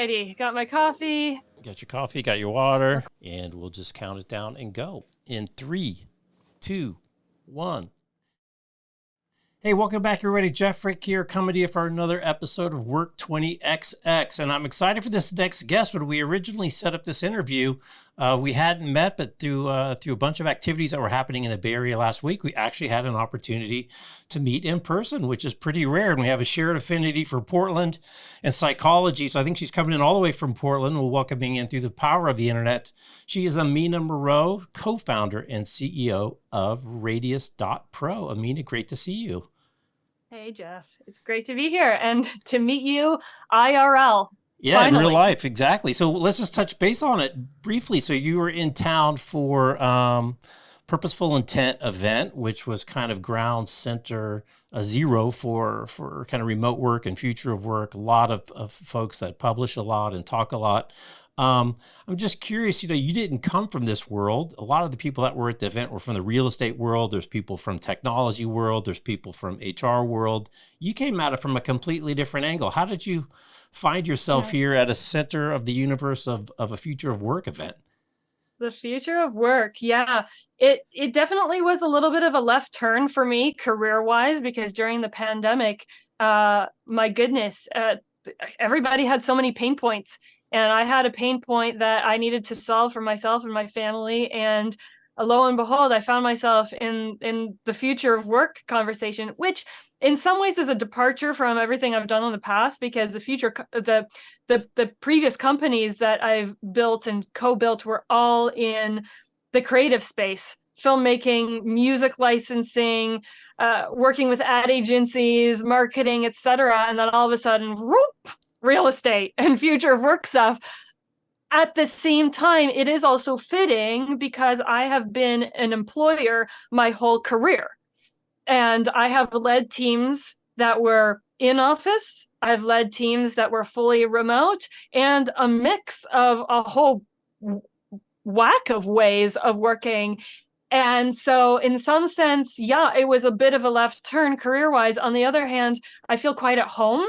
righty. Got my coffee. Got your coffee, got your water, and we'll just count it down and go. In 3, 2, 1. Hey, welcome back, everybody. Jeff Frick here, coming to you for another episode of Work 20XX. And I'm excited for this next guest. When we originally set up this interview, we hadn't met, but through a bunch of activities that were happening in the Bay Area last week, we actually had an opportunity to meet in person, which is pretty rare. And we have a shared affinity for Portland and psychology. So I think she's coming in all the way from Portland. We're welcoming in through the power of the internet. She is Amina Moreau, co-founder and CEO of Radious.pro. Amina, great to see you. Hey, Jeff. It's great to be here and to meet you IRL. Yeah, Finally. in real life, exactly. So let's just touch base on it briefly. So you were in town for Purposeful Intent event, which was kind of ground center zero for kind of remote work and future of work. A lot of folks that publish a lot and talk a lot. I'm just curious, you didn't come from this world. A lot of the people that were at the event were from the real estate world. There's people from technology world. There's people from HR world. You came at it from a completely different angle. How did you find yourself here at a center of the universe of a future of work event? The future of work. Yeah, it definitely was a little bit of a left turn for me career-wise, because during the pandemic, my goodness, everybody had so many pain points. And I had a pain point that I needed to solve for myself and my family. And lo and behold, I found myself in the future of work conversation, which in some ways is a departure from everything I've done in the past, because the previous companies that I've built and co-built were all in the creative space, filmmaking, music licensing, working with ad agencies, marketing, etc. And then all of a sudden, whoop, real estate and future of work stuff. At the same time, it is also fitting because I have been an employer my whole career. And I have led teams that were in office. I've led teams that were fully remote, and a mix of a whole whack of ways of working. And so in some sense, yeah, it was a bit of a left turn career-wise. On the other hand, I feel quite at home,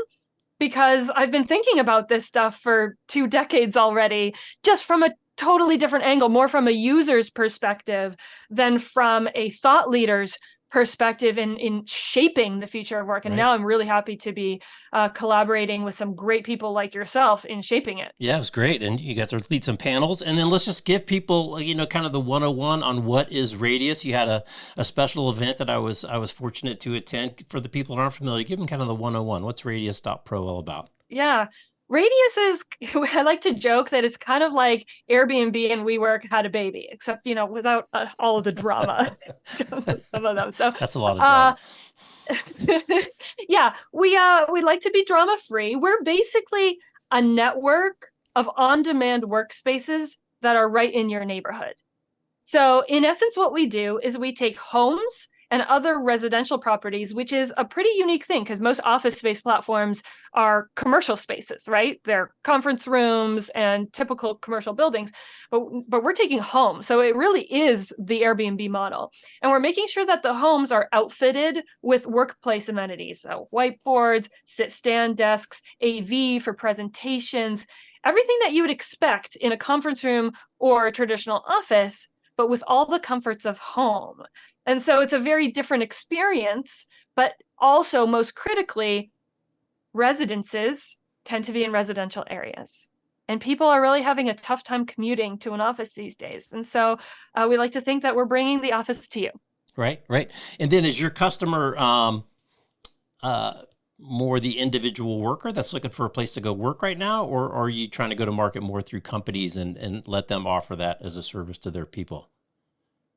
because I've been thinking about this stuff for 2 decades already, just from a totally different angle, more from a user's perspective than from a thought leader's perspective in shaping the future of work. And now I'm really happy to be collaborating with some great people like yourself in shaping it. Yeah, it was great. And you got to lead some panels. And then let's just give people, kind of the 101 on what is Radious. You had a special event that I was fortunate to attend. For the people that aren't familiar, give them kind of the 101. What's Radious.pro all about? Yeah. Radious is, I like to joke that it's kind of like Airbnb and WeWork had a baby, except, without all of the drama. Some of them. So that's a lot of drama. Yeah, we like to be drama free. We're basically a network of on-demand workspaces that are right in your neighborhood. So in essence, what we do is we take homes and other residential properties, which is a pretty unique thing because most office space platforms are commercial spaces, right? They're conference rooms and typical commercial buildings, but we're taking homes. So it really is the Airbnb model. And we're making sure that the homes are outfitted with workplace amenities. So whiteboards, sit-stand desks, AV for presentations, everything that you would expect in a conference room or a traditional office, but with all the comforts of home. And so it's a very different experience, but also most critically, residences tend to be in residential areas. And people are really having a tough time commuting to an office these days. And so we like to think that we're bringing the office to you. Right. And then is your customer more the individual worker that's looking for a place to go work right now? Or are you trying to go to market more through companies and let them offer that as a service to their people?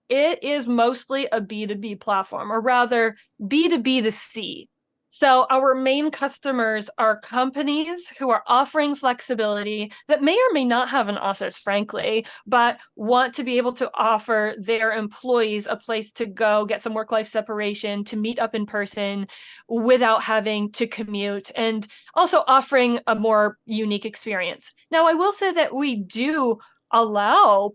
It is mostly a B2B platform, or rather B2B2C. So our main customers are companies who are offering flexibility that may or may not have an office, frankly, but want to be able to offer their employees a place to go, get some work-life separation, to meet up in person without having to commute, and also offering a more unique experience. Now, I will say that we do allow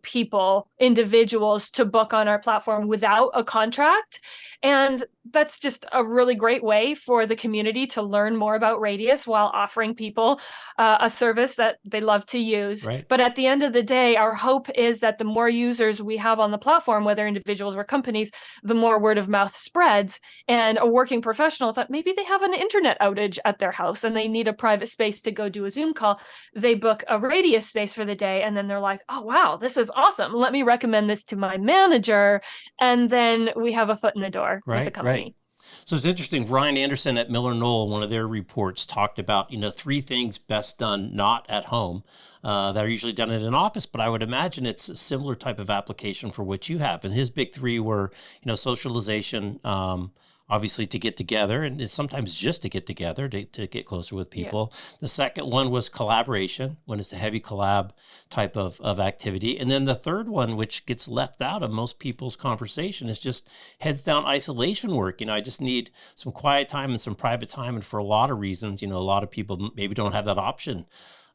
individuals to book on our platform without a contract. And that's just a really great way for the community to learn more about Radious while offering people a service that they love to use. Right. But at the end of the day, our hope is that the more users we have on the platform, whether individuals or companies, the more word of mouth spreads. And a working professional, that maybe they have an internet outage at their house and they need a private space to go do a Zoom call, they book a Radious space for the day. And then they're like, oh, wow, this is awesome. Let me recommend this to my manager. And then we have a foot in the door with the company. Right. So it's interesting. Ryan Anderson at Miller Knoll, one of their reports, talked about, 3 things best done not at home that are usually done in an office, but I would imagine it's a similar type of application for what you have. And his big 3 were, socialization, obviously to get together, and it's sometimes just to get together, to get closer with people. Yeah. The second one was collaboration, when it's a heavy collab type of activity. And then the third one, which gets left out of most people's conversation, is just heads down isolation work. I just need some quiet time and some private time. And for a lot of reasons, a lot of people maybe don't have that option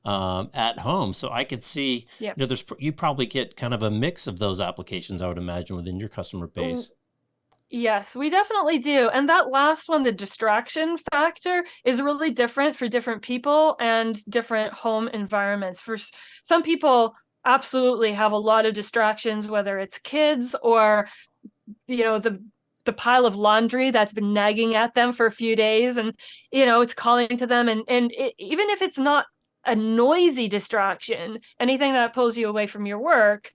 at home. So I could see, you probably get kind of a mix of those applications, I would imagine, within your customer base. Yes, we definitely do. And that last one, the distraction factor, is really different for different people and different home environments. For some people, absolutely have a lot of distractions, whether it's kids or, the pile of laundry that's been nagging at them for a few days, and, it's calling to them. And even if it's not a noisy distraction, anything that pulls you away from your work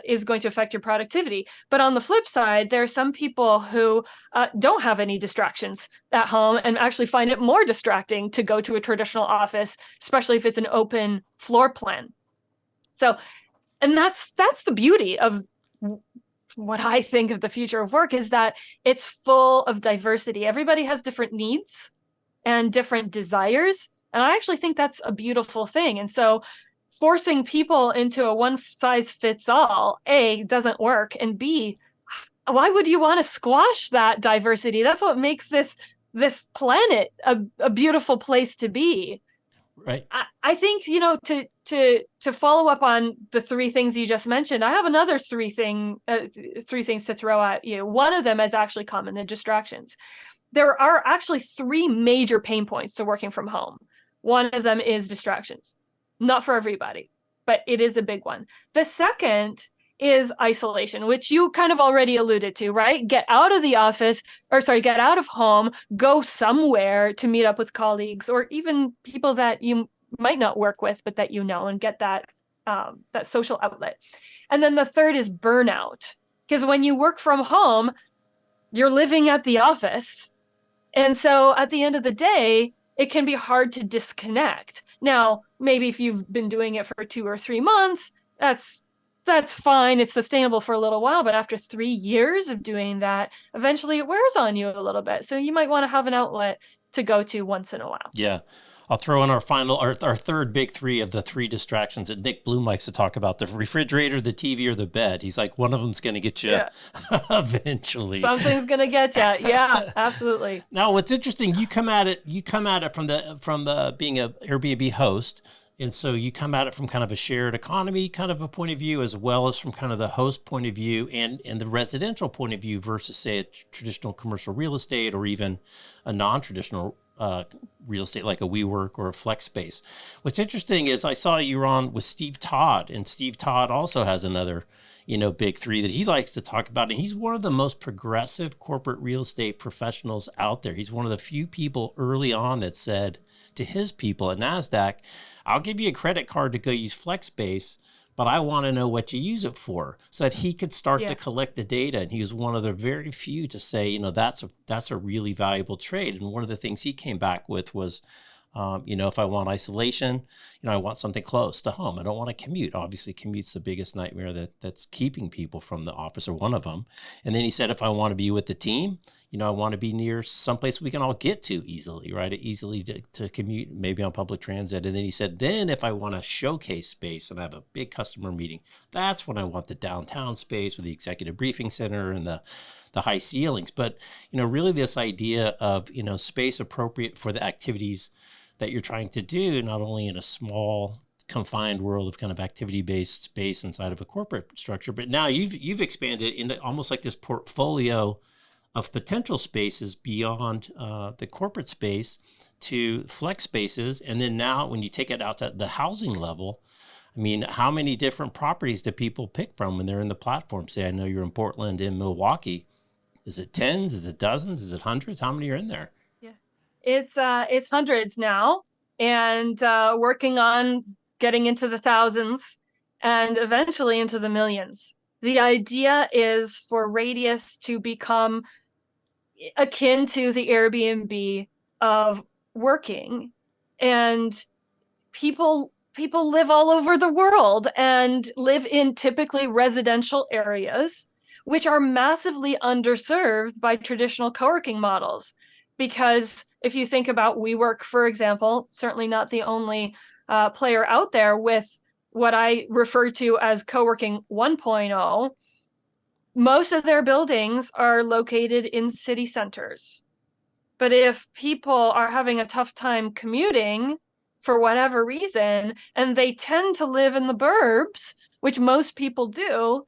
is going to affect your productivity. But on the flip side, there are some people who don't have any distractions at home and actually find it more distracting to go to a traditional office, especially if it's an open floor plan. So, and that's the beauty of what I think of the future of work, is that it's full of diversity. Everybody has different needs and different desires. And I actually think that's a beautiful thing. And so forcing people into a one size fits all, A, doesn't work. And B, why would you want to squash that diversity? That's what makes this planet a beautiful place to be. Right. I think, to follow up on the 3 things you just mentioned, I have another 3 things to throw at you. One of them is actually common, the distractions. There are actually 3 major pain points to working from home. One of them is distractions. Not for everybody, but it is a big one. The second is isolation, which you kind of already alluded to, right? Get out of the office, get out of home, go somewhere to meet up with colleagues or even people that you might not work with, but that and get that social outlet. And then the third is burnout, because when you work from home, you're living at the office. And so at the end of the day, it can be hard to disconnect. Now, maybe if you've been doing it for 2 or 3 months, that's fine. It's sustainable for a little while. But after 3 years of doing that, eventually it wears on you a little bit. So you might want to have an outlet to go to once in a while. Yeah. I'll throw in our third big 3 of the 3 distractions that Nick Bloom likes to talk about: the refrigerator, the TV, or the bed. He's like, one of them's going to get you eventually. Something's going to get you. Yeah, absolutely. Now, what's interesting, you come at it from the being a Airbnb host. And so you come at it from kind of a shared economy kind of a point of view, as well as from kind of the host point of view and the residential point of view versus, say, a traditional commercial real estate or even a non-traditional real estate like a WeWork or a flex space. What's interesting is I saw you were on with Steve Todd, and Steve Todd also has another, big 3 that he likes to talk about. And he's one of the most progressive corporate real estate professionals out there. He's one of the few people early on that said to his people at NASDAQ, I'll give you a credit card to go use FlexSpace, but I want to know what you use it for, so that he could start to collect the data. And he was one of the very few to say, that's a really valuable trade. And one of the things he came back with was, if I want isolation, I want something close to home. I don't want to commute. Obviously, commute's the biggest nightmare that's keeping people from the office, or one of them. And then he said, if I want to be with the team, I want to be near someplace we can all get to easily, right? Easily to commute, maybe on public transit. And then he said, then if I want a showcase space and I have a big customer meeting, that's when I want the downtown space with the executive briefing center and the high ceilings. But, really this idea of, space appropriate for the activities that you're trying to do, not only in a small confined world of kind of activity-based space inside of a corporate structure. But now you've expanded into almost like this portfolio of potential spaces beyond the corporate space to flex spaces. And then now when you take it out to the housing level, I mean, how many different properties do people pick from when they're in the platform? Say, I know you're in Portland, in Milwaukee. Is it tens? Is it dozens? Is it hundreds? How many are in there? Yeah, it's hundreds now, and working on getting into the thousands and eventually into the millions. The idea is for Radious to become akin to the Airbnb of working, and people live all over the world and live in typically residential areas, which are massively underserved by traditional co-working models. Because if you think about WeWork, for example, certainly not the only player out there with what I refer to as co-working 1.0, most of their buildings are located in city centers. But if people are having a tough time commuting for whatever reason, and they tend to live in the burbs, which most people do,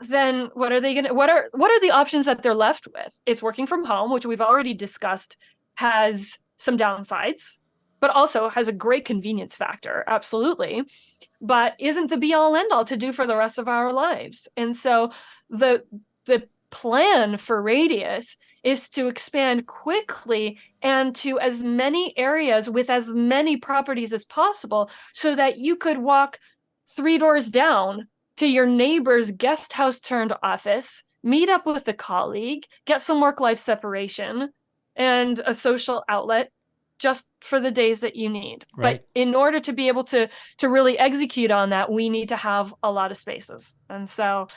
then what are they gonna? What are the options that they're left with? It's working from home, which we've already discussed has some downsides, but also has a great convenience factor, absolutely, but isn't the be all end all to do for the rest of our lives. And so the plan for Radious is to expand quickly and to as many areas with as many properties as possible, so that you could walk 3 doors down to your neighbor's guest house turned office, meet up with a colleague, get some work-life separation and a social outlet just for the days that you need. Right. But in order to be able to really execute on that, we need to have a lot of spaces. And so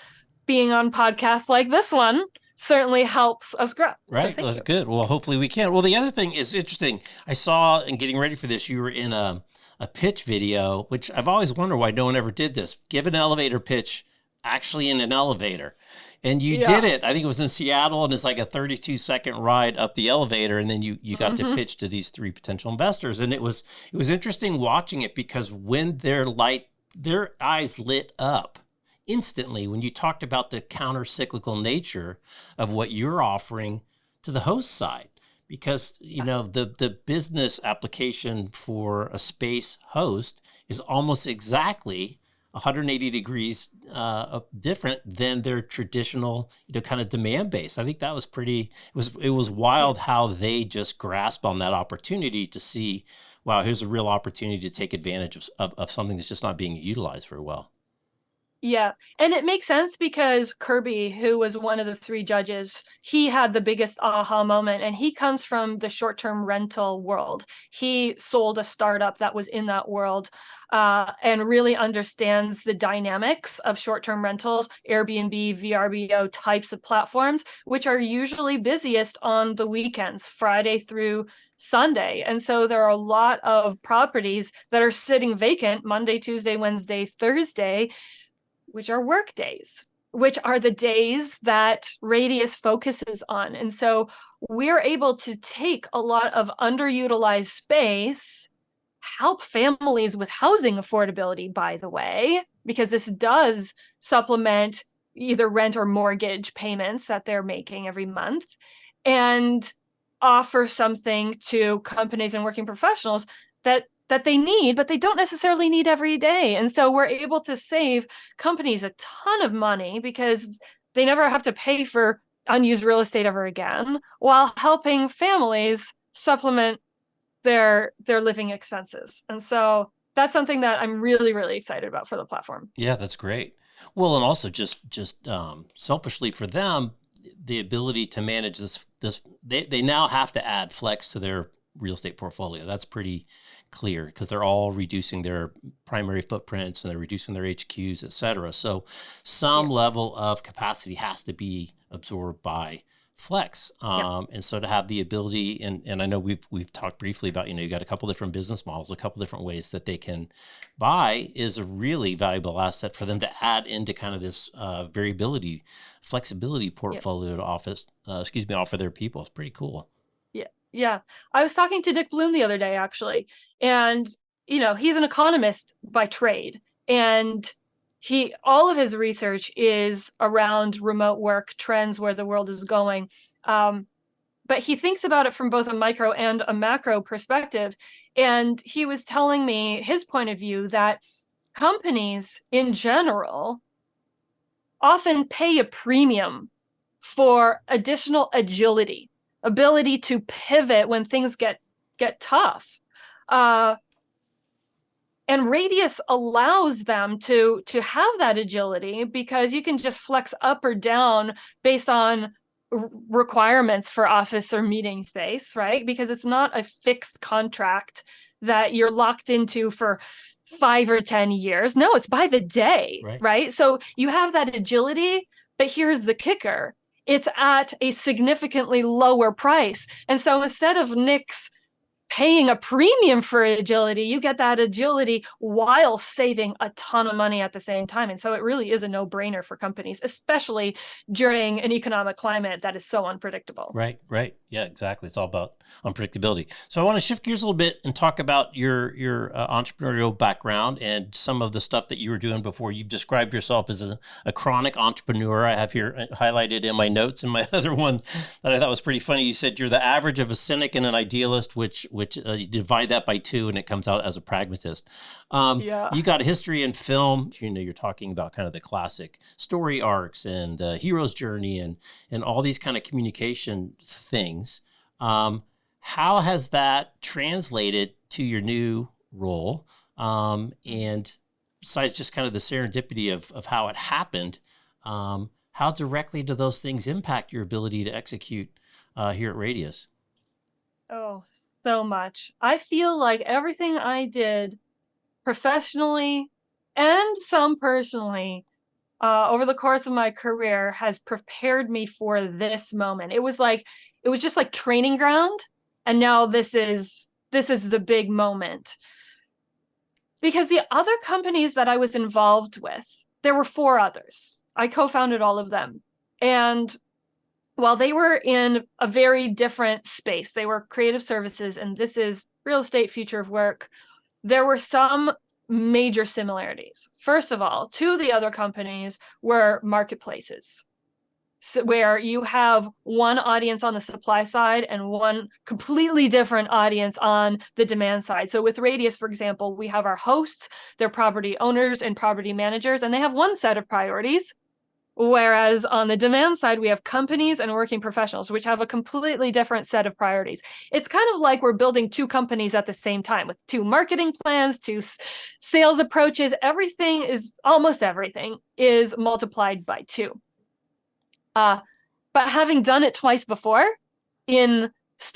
being on podcasts like this one certainly helps us grow. Right. So that's good. Well, hopefully we can. Well, the other thing is interesting. I saw in getting ready for this, you were in a pitch video, which I've always wondered why no one ever did this. Give an elevator pitch actually in an elevator. And you did it. I think it was in Seattle, and it's like a 32-second ride up the elevator. And then you got to pitch to these 3 potential investors. And it was interesting watching it, because when their eyes lit up instantly when you talked about the counter-cyclical nature of what you're offering to the host side. Because, you know, the business application for a space host is almost exactly 180 degrees different than their traditional, you know, kind of demand base. I think that was it was wild how they just grasped on that opportunity to see, wow, here's a real opportunity to take advantage of something that's just not being utilized very well. Yeah. And it makes sense because Kirby, who was one of the 3 judges, he had the biggest aha moment, and he comes from the short-term rental world. He sold a startup that was in that world and really understands the dynamics of short-term rentals, Airbnb, VRBO types of platforms, which are usually busiest on the weekends, Friday through Sunday. And so there are a lot of properties that are sitting vacant Monday, Tuesday, Wednesday, Thursday, which are work days, which are the days that Radious focuses on. And so we're able to take a lot of underutilized space, help families with housing affordability, by the way, because this does supplement either rent or mortgage payments that they're making every month, and offer something to companies and working professionals that they need, but they don't necessarily need every day. And so we're able to save companies a ton of money because they never have to pay for unused real estate ever again, while helping families supplement their living expenses. And so that's something that I'm really, really excited about for the platform. Yeah, that's great. Well, and also just selfishly for them, the ability to manage this they now have to add flex to their real estate portfolio. That's pretty clear, because they're all reducing their primary footprints and they're reducing their HQs, et cetera. So some level of capacity has to be absorbed by flex. And so to have the ability, and I know we've talked briefly about, you know, you got a couple different business models, a couple different ways that they can buy, is a really valuable asset for them to add into kind of this flexibility portfolio to offer their people. It's pretty cool. Yeah. I was talking to Dick Bloom the other day, actually, and he's an economist by trade, and all of his research is around remote work trends, where the world is going. But he thinks about it from both a micro and a macro perspective. And he was telling me his point of view that companies in general often pay a premium for additional agility, ability to pivot when things get tough. And Radious allows them to have that agility, because you can just flex up or down based on requirements for office or meeting space, right? Because it's not a fixed contract that you're locked into for 5 or 10 years. No, it's by the day, right? So you have that agility, but here's the kicker. It's at a significantly lower price. And so instead of Nick's paying a premium for agility, you get that agility while saving a ton of money at the same time. And so it really is a no-brainer for companies, especially during an economic climate that is so unpredictable. Right. Yeah, exactly. It's all about unpredictability. So I want to shift gears a little bit and talk about your entrepreneurial background and some of the stuff that you were doing before. You've described yourself as a chronic entrepreneur. I have here highlighted in my notes, and my other one that I thought was pretty funny. You said you're the average of a cynic and an idealist, which you divide that by 2 and it comes out as a pragmatist. You got a history in film. You're talking about kind of the classic story arcs and the hero's journey and all these kind of communication things. How has that translated to your new role? And besides just kind of the serendipity of how it happened, how directly do those things impact your ability to execute here at Radious? Oh, so much. I feel like everything I did professionally and some personally over the course of my career has prepared me for this moment. It was just like training ground, and now this is the big moment. Because the other companies that I was involved with, there were 4 others. I co-founded all of them. And while they were in a very different space, they were creative services, and this is real estate, future of work, there were some major similarities. First of all, 2 of the other companies were marketplaces, where you have one audience on the supply side and one completely different audience on the demand side. So with Radious, for example, we have our hosts, they're property owners and property managers, and they have one set of priorities. Whereas on the demand side, we have companies and working professionals, which have a completely different set of priorities. It's kind of like we're building 2 companies at the same time with 2 marketing plans, 2 sales approaches. Almost everything is multiplied by 2. But having done it twice before in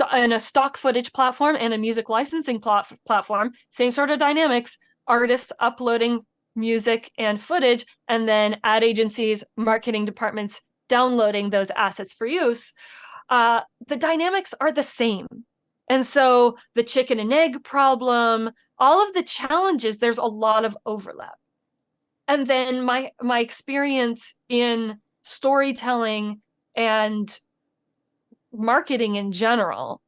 a stock footage platform and a music licensing platform, same sort of dynamics, artists uploading music and footage, and then ad agencies, marketing departments downloading those assets for use, the dynamics are the same. And so the chicken and egg problem, all of the challenges, there's a lot of overlap. And then my experience in storytelling and marketing in general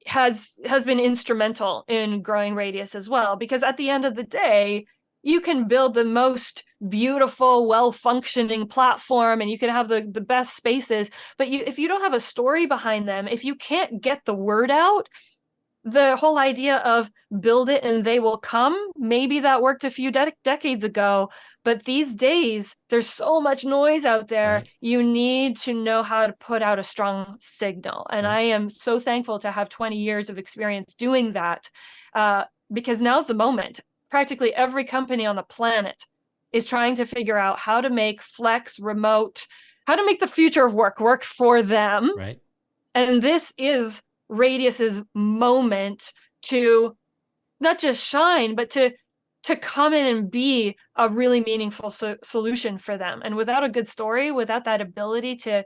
has been instrumental in growing Radious as well, because at the end of the day, you can build the most beautiful, well-functioning platform, and you can have the best spaces. But if you don't have a story behind them, if you can't get the word out, the whole idea of build it and they will come, maybe that worked a few decades ago. But these days, there's so much noise out there. Right. You need to know how to put out a strong signal. And right. I am so thankful to have 20 years of experience doing that, because now's the moment. Practically every company on the planet is trying to figure out how to make flex, remote, how to make the future of work for them. Right. And this is Radious's moment to not just shine, but to come in and be a really meaningful solution for them. And without a good story, without that ability to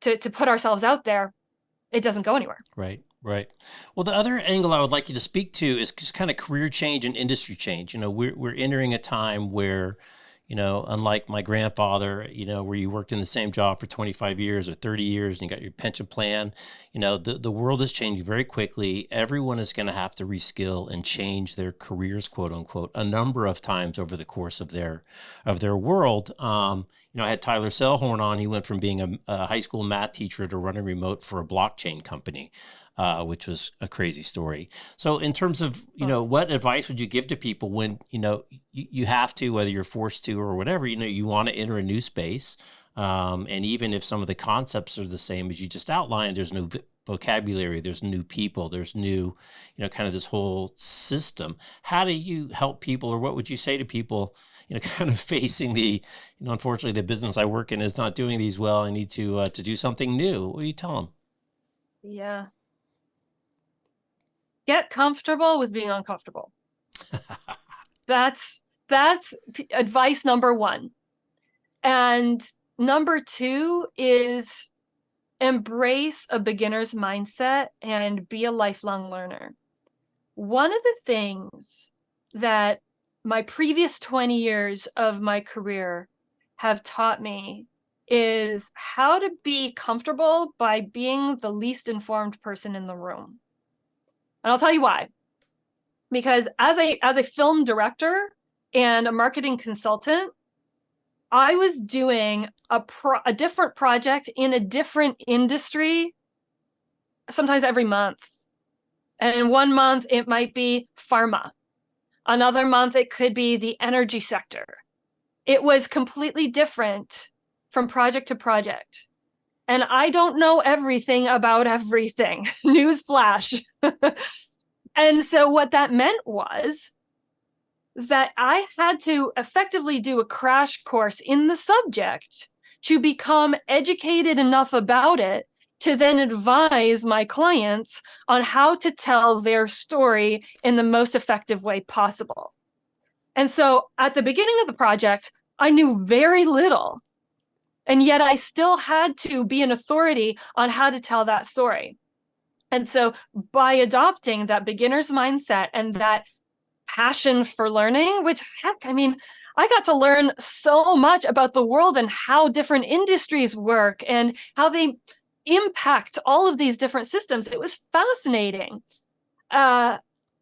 put ourselves out there, it doesn't go anywhere. Right. Right. Well, the other angle I would like you to speak to is just kind of career change and industry change. We're entering a time where, unlike my grandfather, where you worked in the same job for 25 years or 30 years and you got your pension plan, the world is changing very quickly. Everyone is going to have to reskill and change their careers, quote unquote, a number of times over the course of their world. I had Tyler Selhorn on. He went from being a high school math teacher to running remote for a blockchain company, which was a crazy story. So in terms of, what advice would you give to people when, you have to, whether you're forced to or whatever, you want to enter a new space. And even if some of the concepts are the same as you just outlined, there's no vocabulary, there's new people, there's new, kind of this whole system. How do you help people, or what would you say to people, kind of facing the, unfortunately the business I work in is not doing these well. I need to do something new. What do you tell them? Yeah. Get comfortable with being uncomfortable. That's advice number one. And number two is embrace a beginner's mindset and be a lifelong learner. One of the things that my previous 20 years of my career have taught me is how to be comfortable by being the least informed person in the room. And I'll tell you why. Because as a film director and a marketing consultant, I was doing a different project in a different industry, sometimes every month. And in one month, it might be pharma. Another month, it could be the energy sector. It was completely different from project to project. And I don't know everything about everything. Newsflash. And so what that meant is that I had to effectively do a crash course in the subject to become educated enough about it to then advise my clients on how to tell their story in the most effective way possible. And so at the beginning of the project, I knew very little, and yet I still had to be an authority on how to tell that story. And so by adopting that beginner's mindset and that passion for learning, which heck, I got to learn so much about the world and how different industries work and how they impact all of these different systems. It was fascinating. But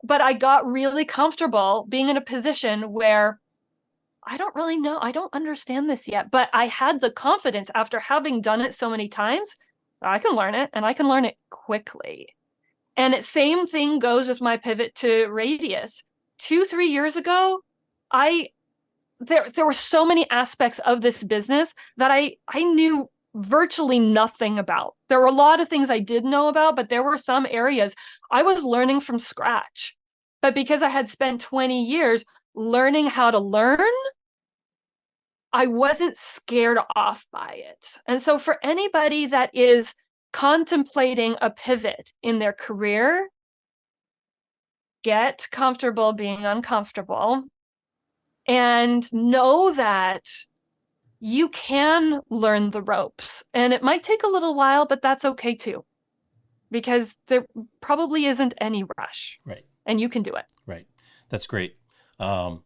I got really comfortable being in a position where I don't really know, I don't understand this yet, but I had the confidence after having done it so many times, I can learn it, and I can learn it quickly. And same thing goes with my pivot to Radious. 2-3 years ago, there were so many aspects of this business that I knew virtually nothing about. There were a lot of things I did know about, but there were some areas I was learning from scratch. But because I had spent 20 years learning how to learn, I wasn't scared off by it. And so for anybody that is contemplating a pivot in their career, get comfortable being uncomfortable and know that you can learn the ropes. And it might take a little while, but that's okay too, because there probably isn't any rush. Right. And you can do it. Right. That's great. And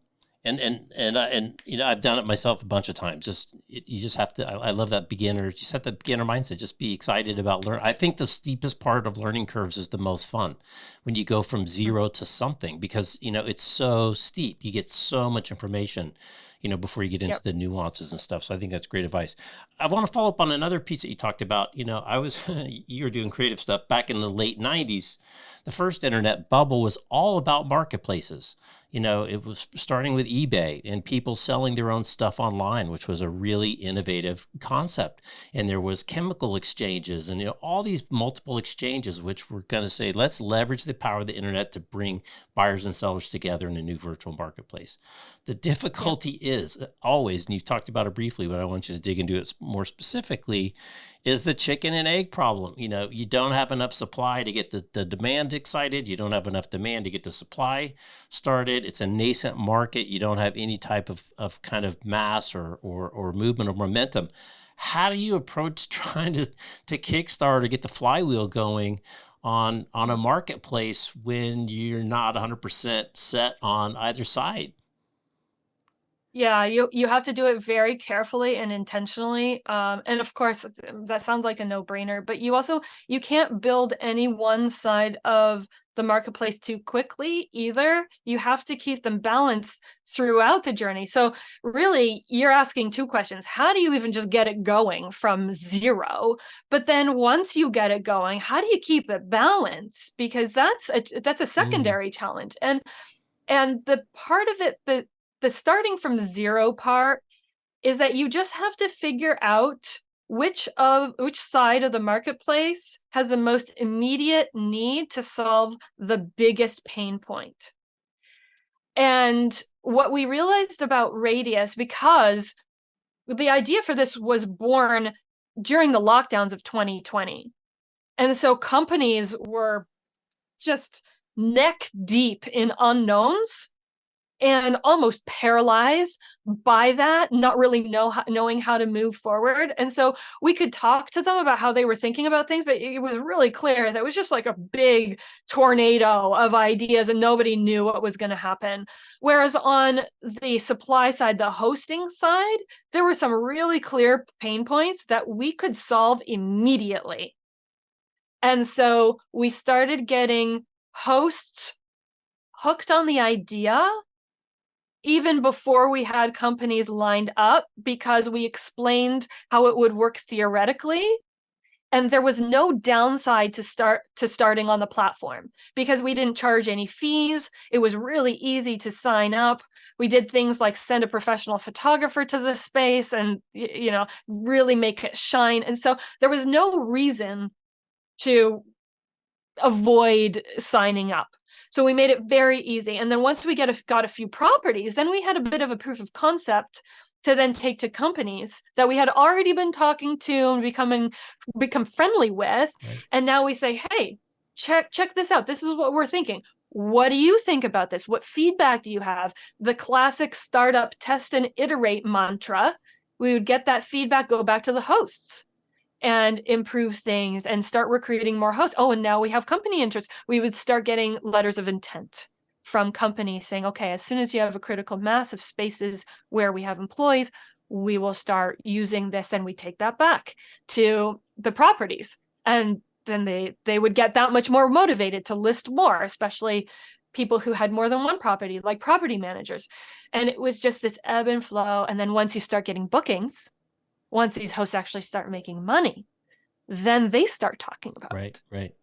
I've done it myself a bunch of times. You just have to, I love that beginner, just have that beginner mindset, just be excited about learning. I think the steepest part of learning curves is the most fun when you go from zero to something, because, it's so steep. You get so much information, before you get into the nuances and stuff. So I think that's great advice. I want to follow up on another piece that you talked about. You were doing creative stuff back in the late 90s. The first internet bubble was all about marketplaces. It was starting with eBay and people selling their own stuff online, which was a really innovative concept. And there was chemical exchanges and, all these multiple exchanges, which were going to say, let's leverage the power of the internet to bring buyers and sellers together in a new virtual marketplace. The difficulty is always, and you've talked about it briefly, but I want you to dig into it more specifically, is the chicken and egg problem. You don't have enough supply to get the demand excited. You don't have enough demand to get the supply started. It's a nascent market. You don't have any type of kind of mass or movement or momentum. How do you approach trying to kickstart or get the flywheel going on a marketplace when you're not 100% set on either side? Yeah, you have to do it very carefully and intentionally. And of course, that sounds like a no-brainer, but you can't build any one side of the marketplace too quickly either. You have to keep them balanced throughout the journey. So really, you're asking two questions. How do you even just get it going from zero? But then once you get it going, how do you keep it balanced? Because that's a Mm. secondary challenge. And the part of it that the starting from zero part is that you just have to figure out which side of the marketplace has the most immediate need to solve the biggest pain point. And what we realized about Radious, because the idea for this was born during the lockdowns of 2020. And so companies were just neck deep in unknowns and almost paralyzed by that, not really knowing how to move forward. And so we could talk to them about how they were thinking about things, but it was really clear that it was just like a big tornado of ideas and nobody knew what was going to happen. Whereas on the supply side, the hosting side, there were some really clear pain points that we could solve immediately. And so we started getting hosts hooked on the idea even before we had companies lined up, because we explained how it would work theoretically. And there was no downside to starting on the platform because we didn't charge any fees. It was really easy to sign up. We did things like send a professional photographer to the space and, really make it shine. And so there was no reason to avoid signing up. So we made it very easy. And then once we got a few properties, then we had a bit of a proof of concept to then take to companies that we had already been talking to and become friendly with. Right. And now we say, hey, check this out. This is what we're thinking. What do you think about this? What feedback do you have? The classic startup test and iterate mantra. We would get that feedback, go back to the hosts and improve things and start recruiting more hosts. Oh, and now we have company interest. We would start getting letters of intent from companies saying, okay, as soon as you have a critical mass of spaces where we have employees, we will start using this, and we take that back to the properties. And then they would get that much more motivated to list more, especially people who had more than one property, like property managers. And it was just this ebb and flow. And then once you start getting bookings, once these hosts actually start making money, then they start talking about it. Right.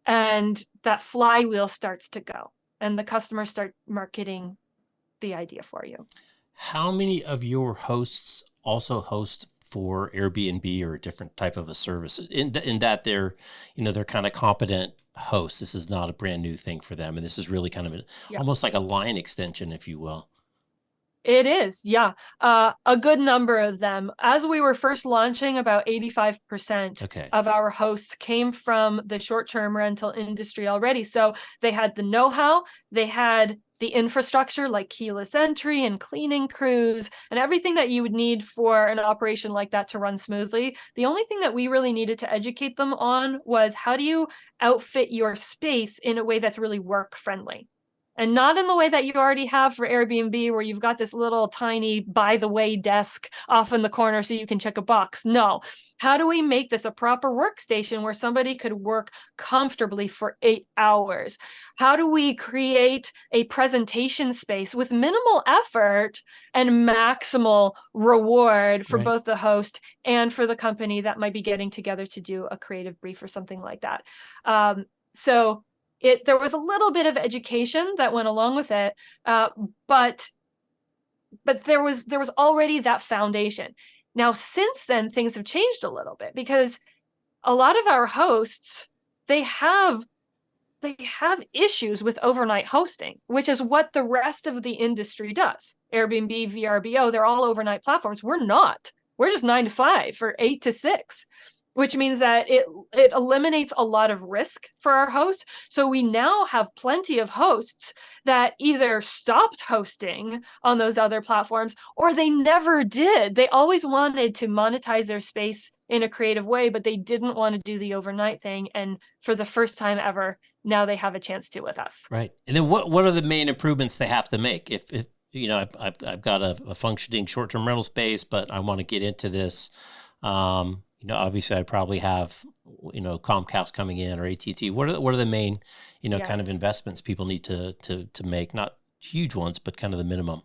And that flywheel starts to go, and the customers start marketing the idea for you. How many of your hosts also host for Airbnb or a different type of a service in that they're kind of competent hosts? This is not a brand new thing for them. And this is really kind of almost like a line extension, if you will. It is, yeah. A good number of them. As we were first launching, about 85% of our hosts came from the short-term rental industry already. So they had the know-how, they had the infrastructure like keyless entry and cleaning crews and everything that you would need for an operation like that to run smoothly. The only thing that we really needed to educate them on was how do you outfit your space in a way that's really work-friendly. And not in the way that you already have for Airbnb, where you've got this little tiny by the way desk off in the corner so you can check a box. No. How do we make this a proper workstation where somebody could work comfortably for 8 hours? How do we create a presentation space with minimal effort and maximal reward for both the host and for the company that might be getting together to do a creative brief or something like that? So there was a little bit of education that went along with it, but there was already that foundation. Now, since then, things have changed a little bit because a lot of our hosts, they have issues with overnight hosting, which is what the rest of the industry does. Airbnb, VRBO, they're all overnight platforms. We're not. We're just 9 to 5 or 8 to 6. Which means that it eliminates a lot of risk for our hosts. So we now have plenty of hosts that either stopped hosting on those other platforms or they never did. They always wanted to monetize their space in a creative way, but they didn't want to do the overnight thing. And for the first time ever, now they have a chance to with us. Right. And then what are the main improvements they have to make if I've got a functioning short-term rental space, but I want to get into this. Obviously I probably have, Comcast coming in or AT&T. What are the main, kind of investments people need to make? Not huge ones, but kind of the minimum.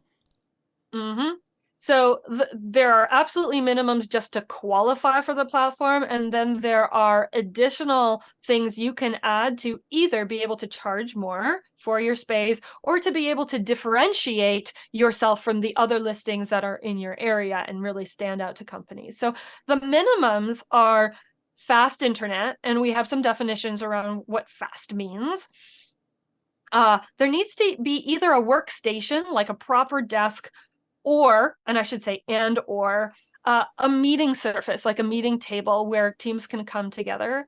Mm-hmm. So there are absolutely minimums just to qualify for the platform. And then there are additional things you can add to either be able to charge more for your space or to be able to differentiate yourself from the other listings that are in your area and really stand out to companies. So the minimums are fast internet, and we have some definitions around what fast means. There needs to be either a workstation, like a proper desk, or, and I should say, a meeting surface, like a meeting table where teams can come together.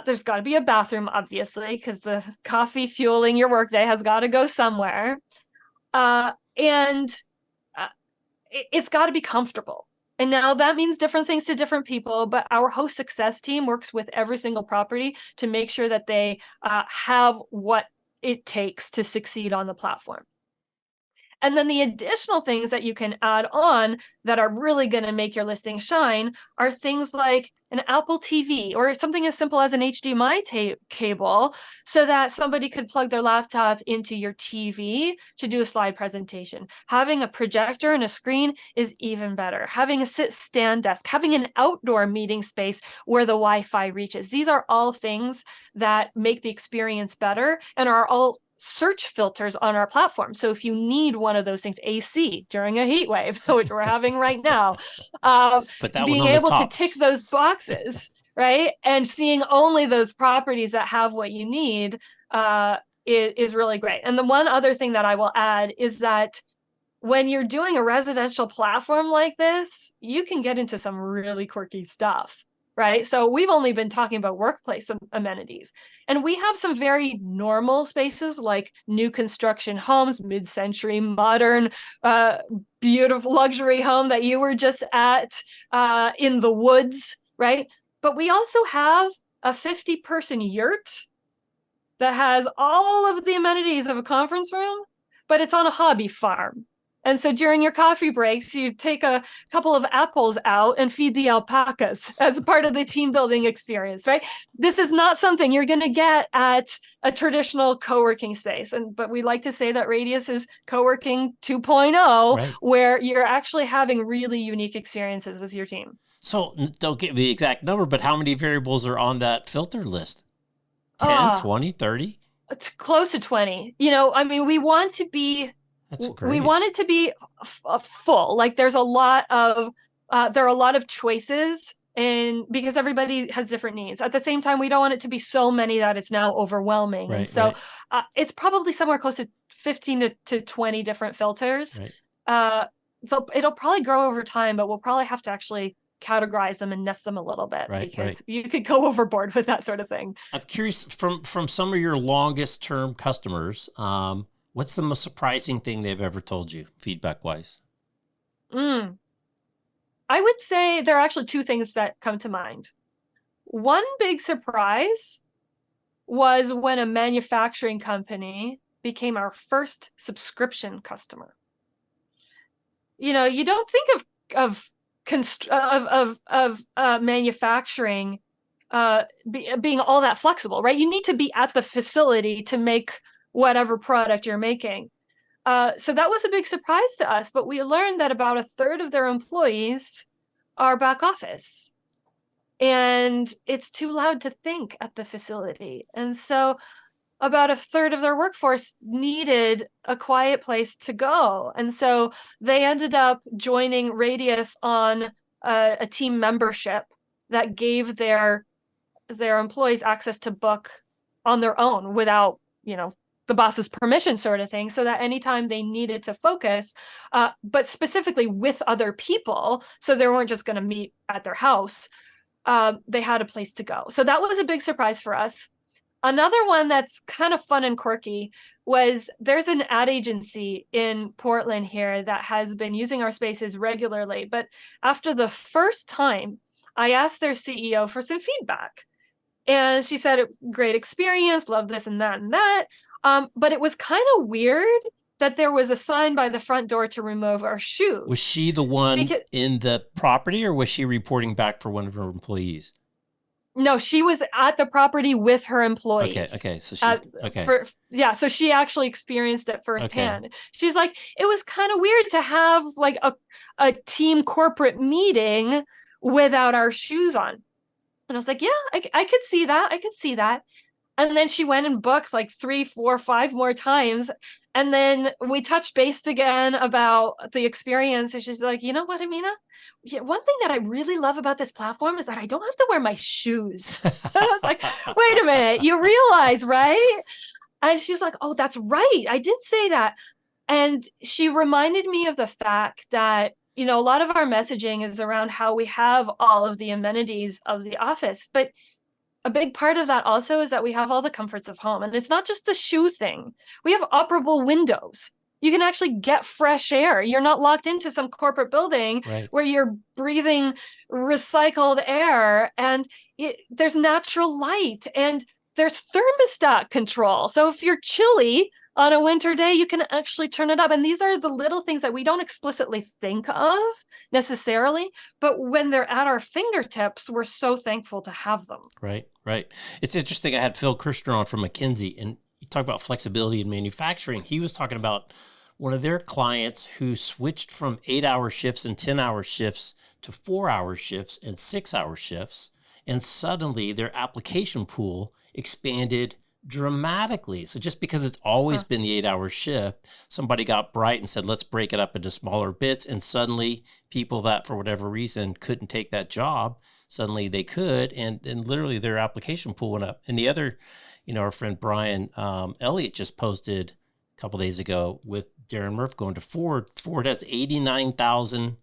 There's got to be a bathroom, obviously, because the coffee fueling your workday has got to go somewhere. And it's got to be comfortable. And now that means different things to different people, but our host success team works with every single property to make sure that they have what it takes to succeed on the platform. And then the additional things that you can add on that are really going to make your listing shine are things like an Apple TV or something as simple as an HDMI cable, so that somebody could plug their laptop into your TV to do a slide presentation. Having a projector and a screen is even better. Having a sit-stand desk, having an outdoor meeting space where the Wi-Fi reaches. These are all things that make the experience better and are all search filters on our platform. So if you need one of those things, AC during a heat wave, which we're having right now, being able to tick those boxes, right? And seeing only those properties that have what you need is really great. And the one other thing that I will add is that when you're doing a residential platform like this, you can get into some really quirky stuff, right? So we've only been talking about workplace amenities, and we have some very normal spaces like new construction homes, mid-century, modern, beautiful luxury home that you were just at in the woods, right? But we also have a 50-person yurt that has all of the amenities of a conference room, but it's on a hobby farm. And so during your coffee breaks, you take a couple of apples out and feed the alpacas as part of the team building experience, right? This is not something you're going to get at a traditional co-working space. But we like to say that Radious is co-working 2.0, right, where you're actually having really unique experiences with your team. So don't give me the exact number, but how many variables are on that filter list? 10, 20, 30? It's close to 20. We want to be... That's great. We want it to be full. Like there are a lot of choices, and because everybody has different needs. At the same time, we don't want it to be so many that it's now overwhelming. Right, and so it's probably somewhere close to 15 to 20 different filters. Right. It'll probably grow over time, but we'll probably have to actually categorize them and nest them a little bit, because you could go overboard with that sort of thing. I'm curious, from some of your longest term customers, what's the most surprising thing they've ever told you, feedback-wise? I would say there are actually two things that come to mind. One big surprise was when a manufacturing company became our first subscription customer. You don't think of manufacturing being all that flexible, right? You need to be at the facility to make whatever product you're making. So that was a big surprise to us, but we learned that about a third of their employees are back office, and it's too loud to think at the facility. And so about a third of their workforce needed a quiet place to go. And so they ended up joining Radious on a team membership that gave their employees access to book on their own without, the boss's permission, sort of thing, so that anytime they needed to focus, but specifically with other people, so they weren't just going to meet at their house, they had a place to go. So that was a big surprise for us. Another one that's kind of fun and quirky was there's an ad agency in Portland here that has been using our spaces regularly, but after the first time, I asked their CEO for some feedback. And she said, great experience, love this and that and that. But it was kind of weird that there was a sign by the front door to remove our shoes. Was she the one Because, in the property, or was she reporting back for one of her employees? no, she was at the property with her employees. Okay. So she's okay. So she actually experienced it firsthand. Okay. She's like, it was kind of weird to have like a team corporate meeting without our shoes on. And I was like, yeah, I could see that. I could see that. And then she went and booked like 3, 4, 5 more times. And then we touched base again about the experience. And she's like, you know what, Amina? Yeah, one thing that I really love about this platform is that I don't have to wear my shoes. And I was like, wait a minute, you realize, right? And she's like, oh, that's right. I did say that. And she reminded me of the fact that, you know, a lot of our messaging is around how we have all of the amenities of the office, but a big part of that also is that we have all the comforts of home. And it's not just the shoe thing. We have operable windows. You can actually get fresh air. You're not locked into some corporate building where you're breathing recycled air, and there's natural light, and there's thermostat control. So if you're chilly on a winter day, you can actually turn it up. And these are the little things that we don't explicitly think of necessarily, but when they're at our fingertips, we're so thankful to have them. Right. It's interesting. I had Phil Kirshner on from McKinsey, and he talked about flexibility in manufacturing. He was talking about one of their clients who switched from 8-hour shifts and 10-hour shifts to 4-hour shifts and 6-hour shifts. And suddenly their application pool expanded dramatically. So just because it's always been the 8-hour shift, somebody got bright and said, let's break it up into smaller bits. And suddenly people that for whatever reason couldn't take that job, suddenly they could. And literally their application pool went up. And the other, you know, our friend Brian Elliott just posted a couple of days ago with Darren Murph going to Ford. Ford has 89,000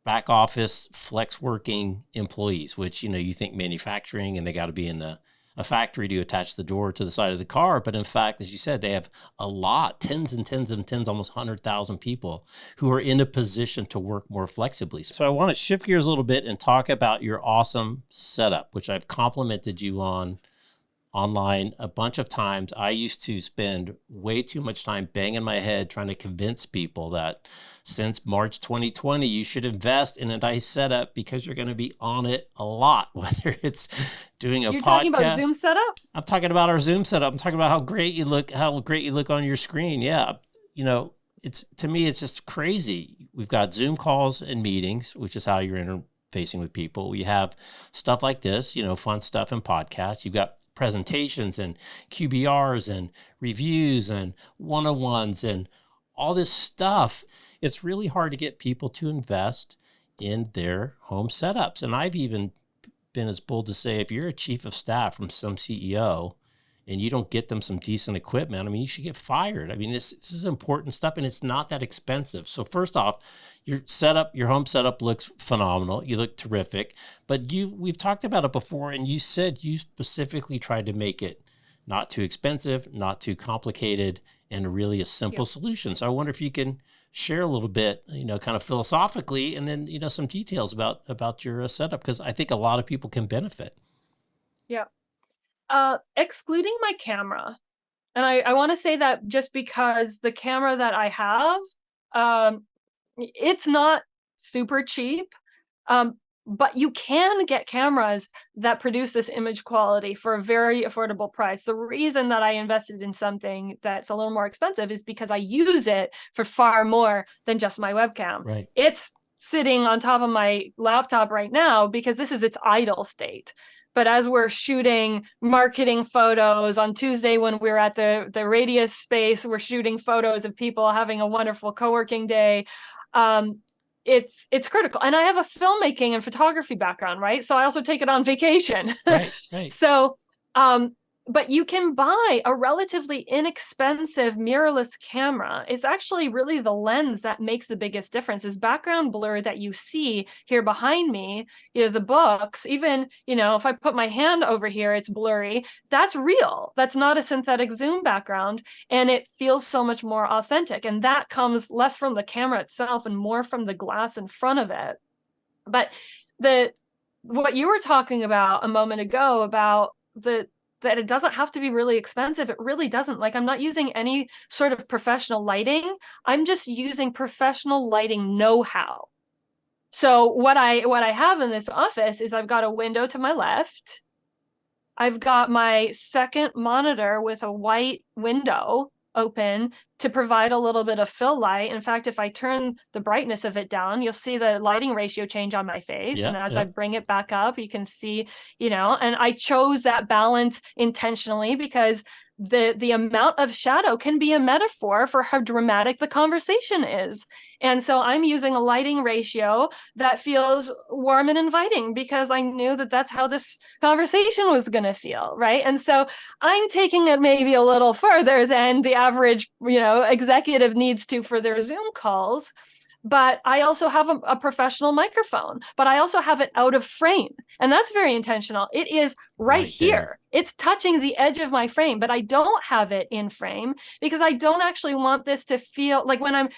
back office flex working employees, which, you know, you think manufacturing and they got to be in a factory to attach the door to the side of the car. But in fact, as you said, they have a lot, tens and tens and tens, almost 100,000 people who are in a position to work more flexibly. So I want to shift gears a little bit and talk about your awesome setup, which I've complimented you on online a bunch of times. I used to spend way too much time banging my head trying to convince people that since March 2020, you should invest in a nice setup because you're going to be on it a lot, whether it's doing a podcast. You're talking about Zoom setup? I'm talking about our Zoom setup. I'm talking about how great you look on your screen. Yeah. You know, to me, it's just crazy. We've got Zoom calls and meetings, which is how you're interfacing with people. We have stuff like this, you know, fun stuff and podcasts. You've got presentations and QBRs and reviews and one-on-ones and all this stuff. It's really hard to get people to invest in their home setups. And I've even been as bold to say, if you're a chief of staff from some CEO and you don't get them some decent equipment, I mean, you should get fired. I mean, this is important stuff, and it's not that expensive. So first off, your home setup looks phenomenal. You look terrific, but we've talked about it before, and you said you specifically tried to make it not too expensive, not too complicated, and really a simple solution. So I wonder if you can share a little bit, you know, kind of philosophically, and then, you know, some details about your setup, because I think a lot of people can benefit. Yeah. Excluding my camera. And I want to say that just because the camera that I have, it's not super cheap. But you can get cameras that produce this image quality for a very affordable price. The reason that I invested in something that's a little more expensive is because I use it for far more than just my webcam. Right. It's sitting on top of my laptop right now because this is its idle state. But as we're shooting marketing photos on Tuesday, when we're at the Radious space, we're shooting photos of people having a wonderful co-working day. It's critical. And I have a filmmaking and photography background, right? So I also take it on vacation. Right. So, but you can buy a relatively inexpensive mirrorless camera. It's actually really the lens that makes the biggest difference. This background blur that you see here behind me, you know, the books, even, you know, if I put my hand over here, it's blurry. That's real. That's not a synthetic Zoom background. And it feels so much more authentic. And that comes less from the camera itself and more from the glass in front of it. But what you were talking about a moment ago about that it doesn't have to be really expensive. It really doesn't. Like, I'm not using any sort of professional lighting. I'm just using professional lighting know-how. So what I have in this office is I've got a window to my left. I've got my second monitor with a white window open to provide a little bit of fill light. In fact, if I turn the brightness of it down, you'll see the lighting ratio change on my face. And as I bring it back up, you can see, and I chose that balance intentionally because the amount of shadow can be a metaphor for how dramatic the conversation is. And so I'm using a lighting ratio that feels warm and inviting because I knew that that's how this conversation was going to feel, right? And so I'm taking it maybe a little further than the average, executive needs to for their Zoom calls. But I also have a professional microphone, but I also have it out of frame. And that's very intentional. It is right here. There. It's touching the edge of my frame, but I don't have it in frame because I don't actually want this to feel like when I'm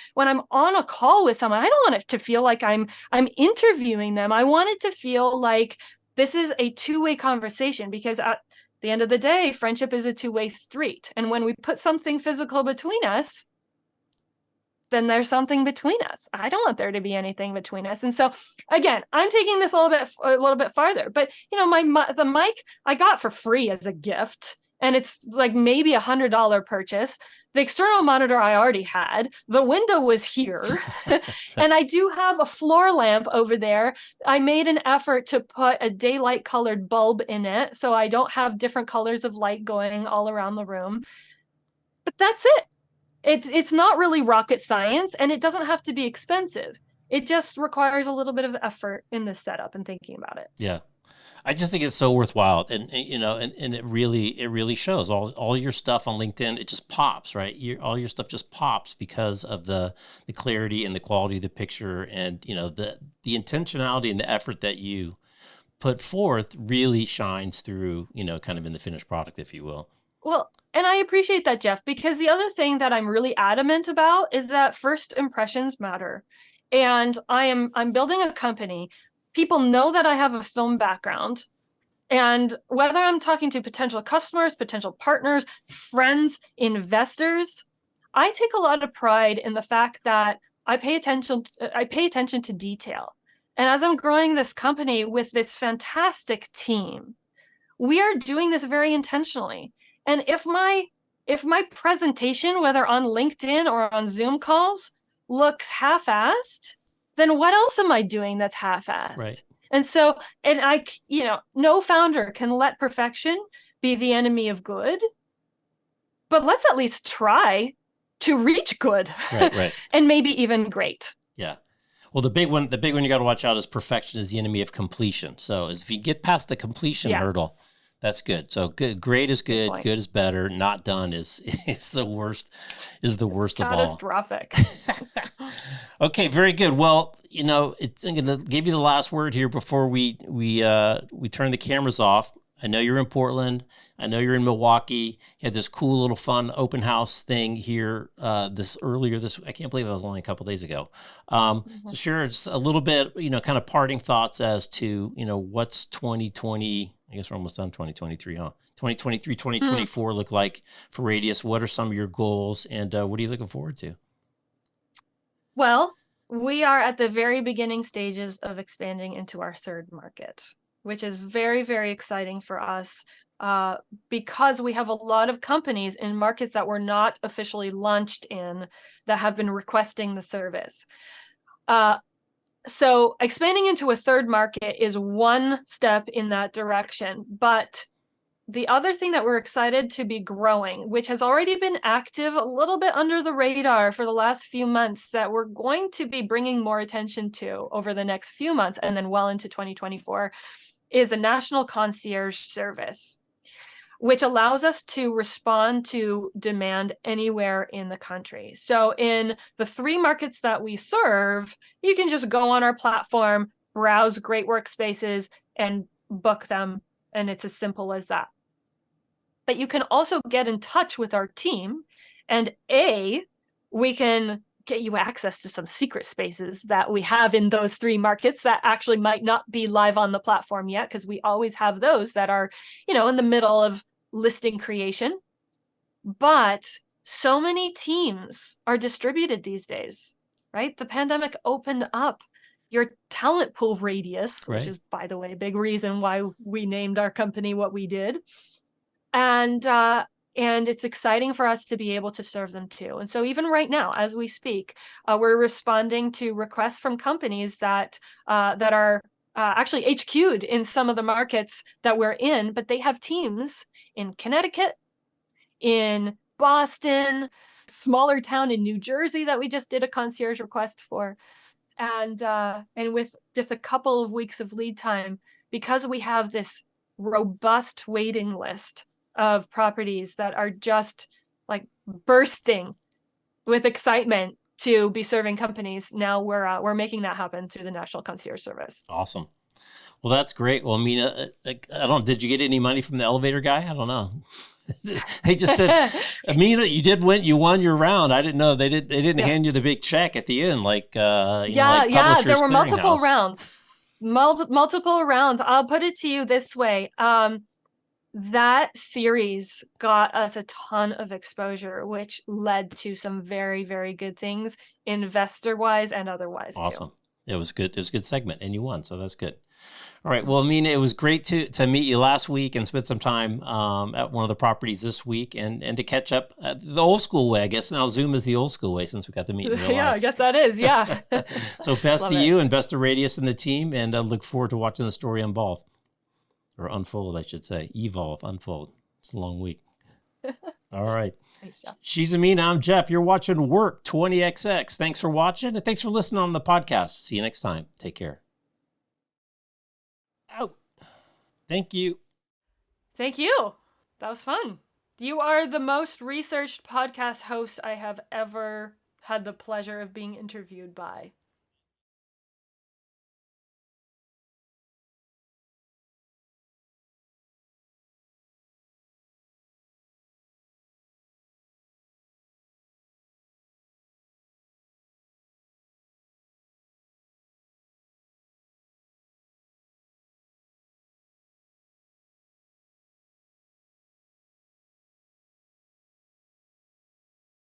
on a call with someone, I don't want it to feel like I'm interviewing them. I want it to feel like this is a two-way conversation, because at the end of the day, friendship is a two-way street. And when we put something physical between us, then there's something between us. I don't want there to be anything between us. And so again, I'm taking this a little bit farther, but the mic I got for free as a gift, and it's like maybe $100 purchase. The external monitor I already had, the window was here, and I do have a floor lamp over there. I made an effort to put a daylight colored bulb in it, so I don't have different colors of light going all around the room. But that's it. It's not really rocket science, and it doesn't have to be expensive. It just requires a little bit of effort in the setup and thinking about it. Yeah. I just think it's so worthwhile, and it really shows. All your stuff on LinkedIn, it just pops, right? All your stuff just pops because of the clarity and the quality of the picture, and the intentionality and the effort that you put forth really shines through, kind of in the finished product, if you will. Well, and I appreciate that, Jeff, because the other thing that I'm really adamant about is that first impressions matter. And I'm building a company. People know that I have a film background. And whether I'm talking to potential customers, potential partners, friends, investors, I take a lot of pride in the fact that I pay attention to detail. And as I'm growing this company with this fantastic team, we are doing this very intentionally. And if my presentation, whether on LinkedIn or on Zoom calls, looks half-assed, then what else am I doing that's half-assed? Right. And so, no founder can let perfection be the enemy of good, but let's at least try to reach good. Right. And maybe even great. Yeah. Well, the big one you got to watch out is perfection is the enemy of completion. So if you get past the completion hurdle, that's good. So great is good, good is better. Not done is the worst. Is the worst of all. Catastrophic. Okay, very good. Well, I'm going to give you the last word here before we turn the cameras off. I know you're in Portland. I know you're in Milwaukee. You had this cool little fun open house thing here I can't believe it was only a couple of days ago. So sure, it's a little bit, kind of parting thoughts as to, what's 2020, I guess we're almost done 2023, huh? 2023, 2024 look like for Radious. What are some of your goals, and what are you looking forward to? Well, we are at the very beginning stages of expanding into our third market, which is very, very exciting for us because we have a lot of companies in markets that we're not officially launched in that have been requesting the service. So expanding into a third market is one step in that direction. But the other thing that we're excited to be growing, which has already been active a little bit under the radar for the last few months, that we're going to be bringing more attention to over the next few months and then well into 2024, is a national concierge service, which allows us to respond to demand anywhere in the country. So in the 3 markets that we serve, you can just go on our platform, browse great workspaces, and book them. And it's as simple as that. But you can also get in touch with our team, and we can get you access to some secret spaces that we have in those 3 markets that actually might not be live on the platform yet, because we always have those that are, in the middle of listing creation, but so many teams are distributed these days, right? The pandemic opened up your talent pool Radious, Right. which is, by the way, a big reason why we named our company what we did. And it's exciting for us to be able to serve them too. And so even right now, as we speak, we're responding to requests from companies that are actually HQ'd in some of the markets that we're in, but they have teams in Connecticut, in Boston, smaller town in New Jersey that we just did a concierge request for. And with just a couple of weeks of lead time, because we have this robust waiting list of properties that are just like bursting with excitement to be serving companies, now we're making that happen through the National Concierge Service. Awesome. Well, that's great. Well, Amina, I don't. Did you get any money from the elevator guy? I don't know. They just said, Amina, you did win. You won your round. I didn't know they did. They didn't hand you the big check at the end, like like there were multiple Clearinghouse. rounds. Multiple rounds. I'll put it to you this way. That series got us a ton of exposure, which led to some very, very good things, investor-wise and otherwise. Awesome. Too. It was good. It was a good segment, and you won, so that's good. All right. Well, Amina, it was great to meet you last week and spend some time at one of the properties this week and to catch up the old school way. I guess now Zoom is the old school way since we got to meet in real life. Yeah, I guess that is. Yeah. So best to you and best to Radious and the team, and I look forward to watching the story unfold. Or unfold, I should say. Evolve, unfold. It's a long week. All right. She's Amina. I'm Jeff. You're watching Work 20XX. Thanks for watching, and thanks for listening on the podcast. See you next time. Take care. Out. Thank you. Thank you. That was fun. You are the most researched podcast host I have ever had the pleasure of being interviewed by.